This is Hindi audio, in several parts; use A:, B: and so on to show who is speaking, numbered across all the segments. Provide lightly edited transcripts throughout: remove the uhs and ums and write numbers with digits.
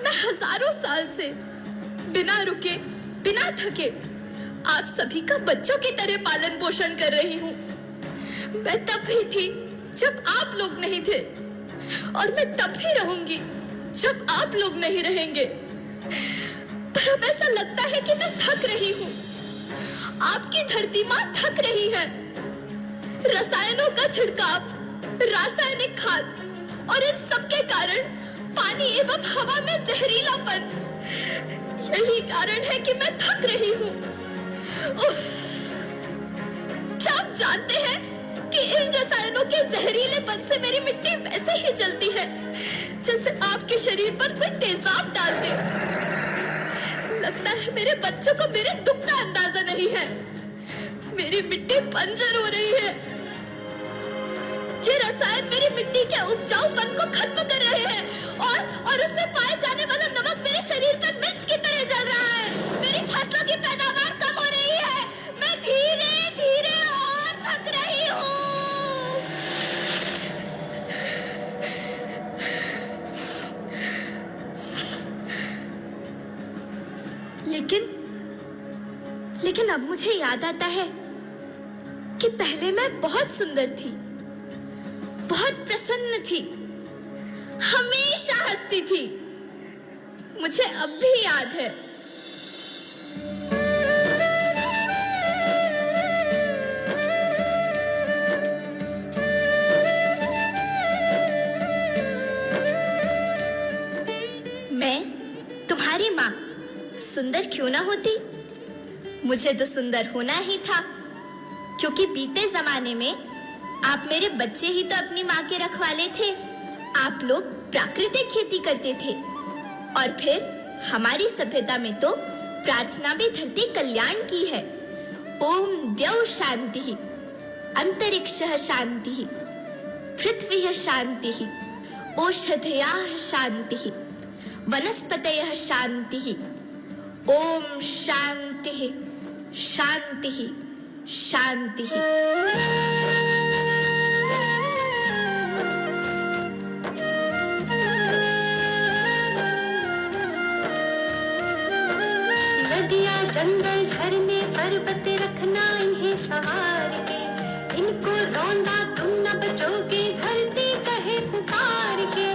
A: मैं हजारों साल से बिना रुके, बिना थके आप सभी का बच्चों की तरह पालन पोषण कर रही हूँ। मैं तब भी थी जब आप लोग नहीं थे, और मैं तब भी रहूंगी जब आप लोग नहीं रहेंगे। पर अब ऐसा लगता है कि मैं थक रही हूँ। आपकी धरती माँ थक रही है। रसायनों का छिड़काव, रासायनिक खाद और इन सब के कारण पानी एवं हवा में जहरीलापन, यही कारण है कि मैं थक रही हूँ। क्या आप जानते हैं कि इन रसायनों के जहरीलेपन से मेरी मिट्टी वैसे ही जलती है जैसे आपके शरीर पर कोई तेजाब डाल दे। लगता है मेरे बच्चों को मेरे दुख का अंदाजा नहीं है। मेरी मिट्टी बंजर हो रही है। ये रसायन मेरी मिट्टी के उपजाऊपन को खत्म कर रहे हैं और उसमें पाए जाने वाला नमक मेरे शरीर पर मिर्च की तरह जल रहा है। मेरी फसलों की पैदावार कम हो रही है। मैं धीरे धीरे और थक रही हूँ। लेकिन अब मुझे याद आता है कि पहले मैं बहुत सुंदर थी, बहुत प्रसन्न थी, हमेशा हंसती थी। मुझे अब भी याद है। मैं तुम्हारी माँ सुंदर क्यों ना होती? मुझे तो सुंदर होना ही था, क्योंकि बीते जमाने में आप मेरे बच्चे ही तो अपनी माँ के रखवाले थे। आप लोग प्राकृतिक खेती करते थे, और फिर हमारी सभ्यता में तो प्रार्थना भी धरती कल्याण की है। ओम द्यौ शांति, अंतरिक्षः शांति, पृथ्वीः शांति, ओषधयः शांति, वनस्पतयः शांति। ओम शांति शांति शांति।
B: नदियाँ, जंगल, झरने, पर्वत रखना इन्हें संवार के। इनको रौंदा तुम न बचोगे, धरती कहे पुकार के।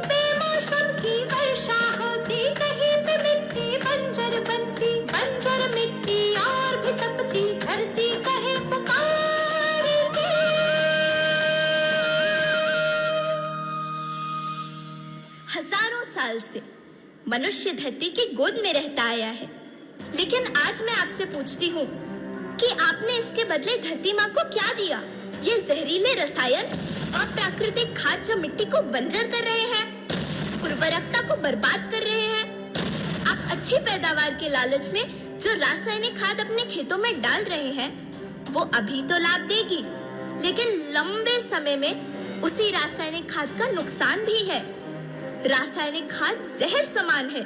B: बेमौसम की वर्षा होती, कहीं पे मिट्टी बंजर बनती। बंजर मिट्टी और भी तपती, धरती कहे पुकार के।
A: हजारों साल से मनुष्य धरती की गोद में रहता आया है, लेकिन आज मैं आपसे पूछती हूँ कि आपने इसके बदले धरती माँ को क्या दिया? ये जहरीले रसायन और प्राकृतिक खाद जो मिट्टी को बंजर कर रहे हैं, उर्वरकता को बर्बाद कर रहे हैं। आप अच्छी पैदावार के लालच में जो रासायनिक खाद अपने खेतों में डाल रहे हैं, वो अभी तो लाभ देगी, लेकिन लंबे समय में उसी रासायनिक खाद का नुकसान भी है। रासायनिक खाद जहर समान है,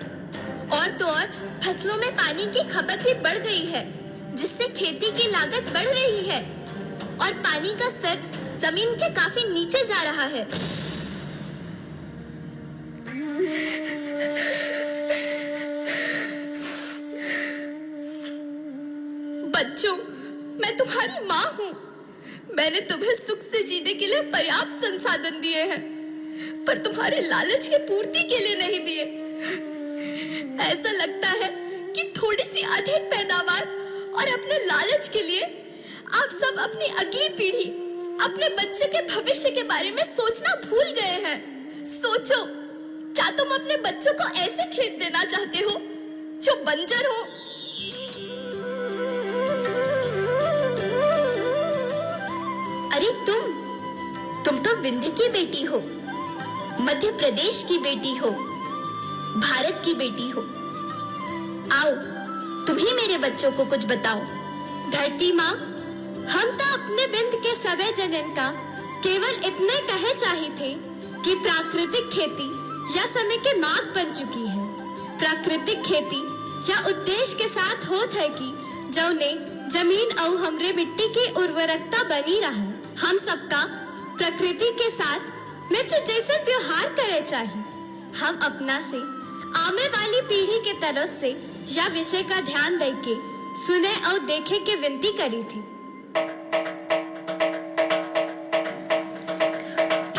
A: और तो और फसलों में पानी की खपत भी बढ़ गई है, जिससे खेती की लागत बढ़ रही है और पानी का स्तर जमीन के काफी नीचे जा रहा है। बच्चों, मैं तुम्हारी माँ हूँ। मैंने तुम्हें सुख से जीने के लिए पर्याप्त संसाधन दिए हैं, पर तुम्हारे लालच की पूर्ति के लिए नहीं दिए। ऐसा लगता है कि थोड़ी सी अधिक पैदावार और अपने लालच के लिए आप सब अपनी अगली पीढ़ी, अपने बच्चे के भविष्य के बारे में सोचना भूल गए हैं। सोचो, क्या तुम अपने बच्चों को ऐसे खेत देना चाहते हो जो बंजर हो? अरे तुम तो विंध्य की बेटी हो, मध्य प्रदेश की बेटी हो, भारत की बेटी हो। आओ, तुम ही मेरे बच्चों को कुछ बताओ।
B: धरती माँ, हम तो अपने विंध्य के सवै जनन का केवल इतने कहे चाहे थे कि प्राकृतिक खेती या समय के मार्ग बन चुकी है। प्राकृतिक खेती या उद्देश्य के साथ होत है कि जौने जमीन और हमरे मिट्टी की उर्वरकता बनी रहे। हम सबका प्रकृति के साथ मित्र जैसे व्यवहार करे चाहिए। हम अपना से
A: आने वाली पीढ़ी के तरफ से यह विषय का ध्यान दे के सुने और देखे के विनती करी थी।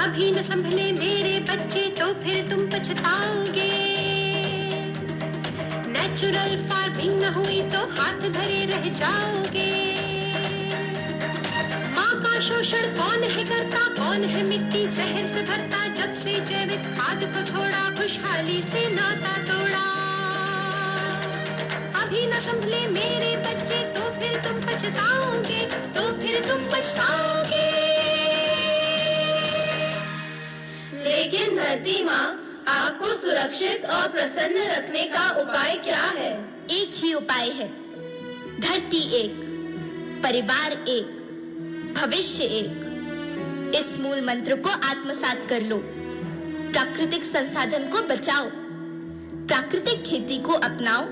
B: अभी न संभले मेरे बच्चे तो फिर तुम पछताओगे। नेचुरल फार्मिंग न हुई तो हाथ धरे रह जाओगे। माँ का शोषण कौन है करता, कौन है मिट्टी जहर से भरता। जब से जैविक खाद को छोड़ा, खुशहाली से नाता तोड़ा। अभी न संभले मेरे बच्चे तो फिर तुम पछताओगे, तो फिर तुम पछताओगे।
A: लेकिन धरती माँ, आपको सुरक्षित और प्रसन्न रखने का उपाय क्या है? एक ही उपाय है, धरती एक, परिवार एक, भविष्य एक। इस मूल मंत्र को आत्मसात कर लो। प्राकृतिक संसाधन को बचाओ, प्राकृतिक खेती को अपनाओ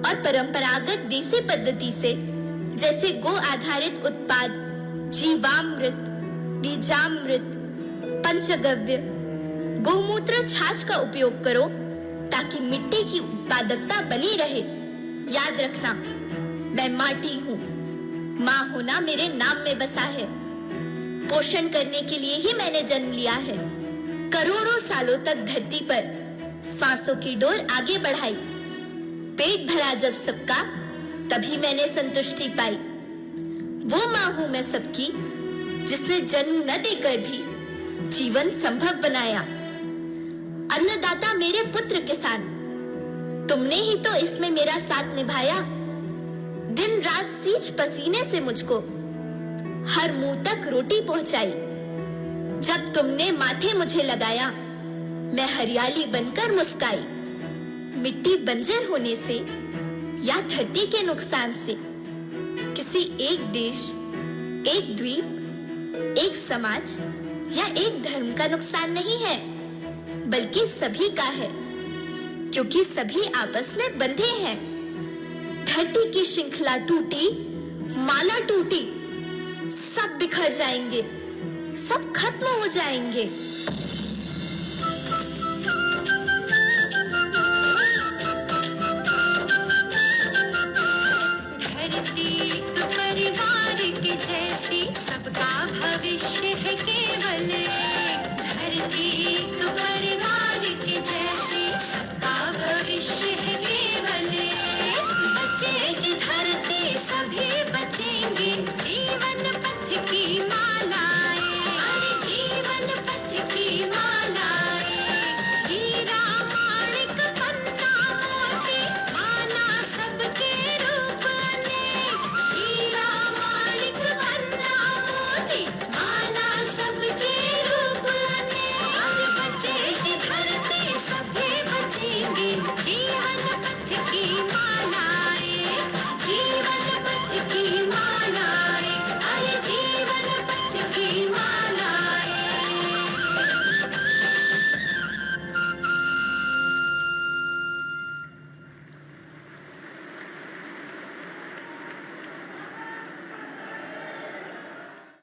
A: और परंपरागत देसी पद्धति से जैसे गो आधारित उत्पाद, जीवामृत, बीजामृत, पंचगव्य, गौमूत्र, छाछ का उपयोग करो ताकि मिट्टी की उत्पादकता बनी रहे। याद रखना, मैं माटी हूँ, माँ होना मेरे नाम में बसा है। पोषण करने के लिए ही मैंने जन्म लिया है। करोड़ों सालों तक धरती पर सांसों की डोर आगे बढ़ाई। पेट भरा जब सबका, तभी मैंने संतुष्टि पाई। वो माँ हूँ मैं सबकी, जिसने जन्म न देकर भी जीवन संभव बनाया। अन्नदाता मेरे पुत्र किसान, तुमने ही तो इसमें मेरा साथ निभाया। दिन रात सींच पसीने से मुझको हर मुंह तक रोटी पहुंचाई। जब तुमने माथे मुझे लगाया, मैं हरियाली बनकर मुस्काई। मिट्टी बंजर होने से या धरती के नुकसान से किसी एक देश, एक द्वीप, एक समाज या एक धर्म का नुकसान नहीं है, बल्कि सभी का है, क्योंकि सभी आपस में बंधे हैं। धरती की श्रृंखला टूटी, माला टूटी, सब बिखर जाएंगे, सब खत्म हो जाएंगे।